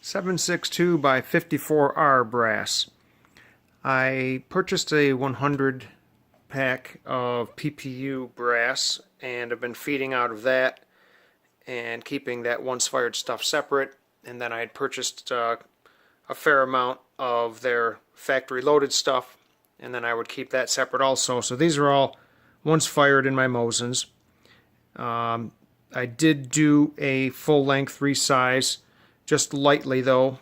762 by 54R brass. I purchased a 100 pack of PPU brass and have been feeding out of that and keeping that once fired stuff separate. And then I had purchased a fair amount of their factory loaded stuff, and then I would keep that separate also. So these are all once fired in my Mosins. I did do a full length resize, just lightly though,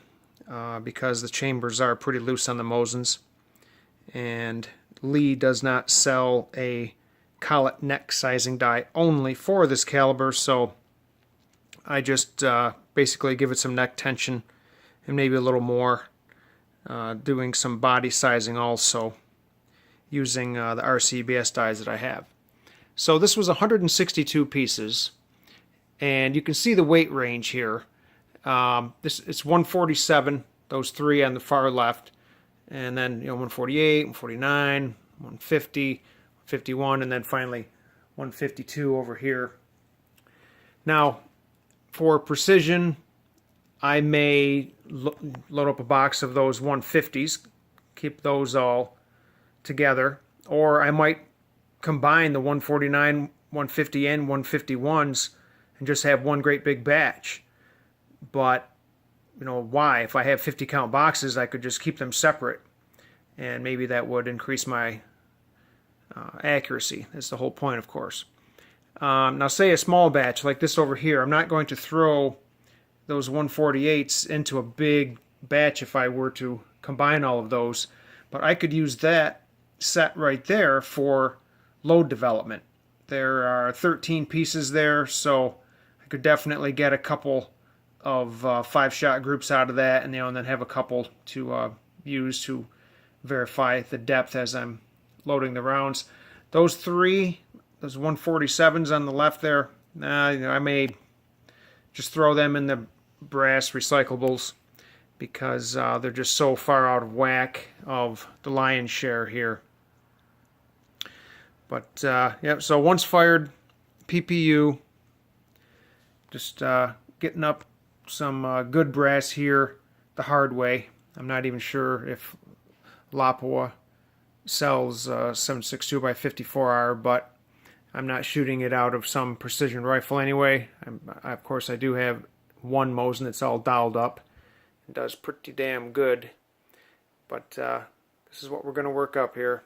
because the chambers are pretty loose on the Mosins. And Lee does not sell a collet neck sizing die only for this caliber, so I just basically give it some neck tension and maybe a little more, doing some body sizing also using the RCBS dies that I have. So this was 162 pieces, and you can see the weight range here. It's 147, those three on the far left, and then 148, 149, 150, 151, and then finally 152 over here. Now, for precision, I may load up a box of those 150s, keep those all together, or I might combine the 149, 150, and 151s and just have one great big batch. But why? If I have 50 count boxes, I could just keep them separate, and maybe that would increase my accuracy. That's the whole point, of course. Now say a small batch like this over here, I'm not going to throw those 148s into a big batch if I were to combine all of those, but I could use that set right there for load development. There are 13 pieces there, so I could definitely get a couple of 5-shot groups out of that, and then have a couple to use to verify the depth as I'm loading the rounds. Those 147s on the left there, I may just throw them in the brass recyclables because they're just so far out of whack of the lion's share here. But yeah, so once fired PPU, just getting up some good brass here the hard way. I'm not even sure if Lapua sells 762 by 54R, but I'm not shooting it out of some precision rifle anyway. Of course, I do have one Mosin that's all dialed up. It does pretty damn good. But this is what we're going to work up here.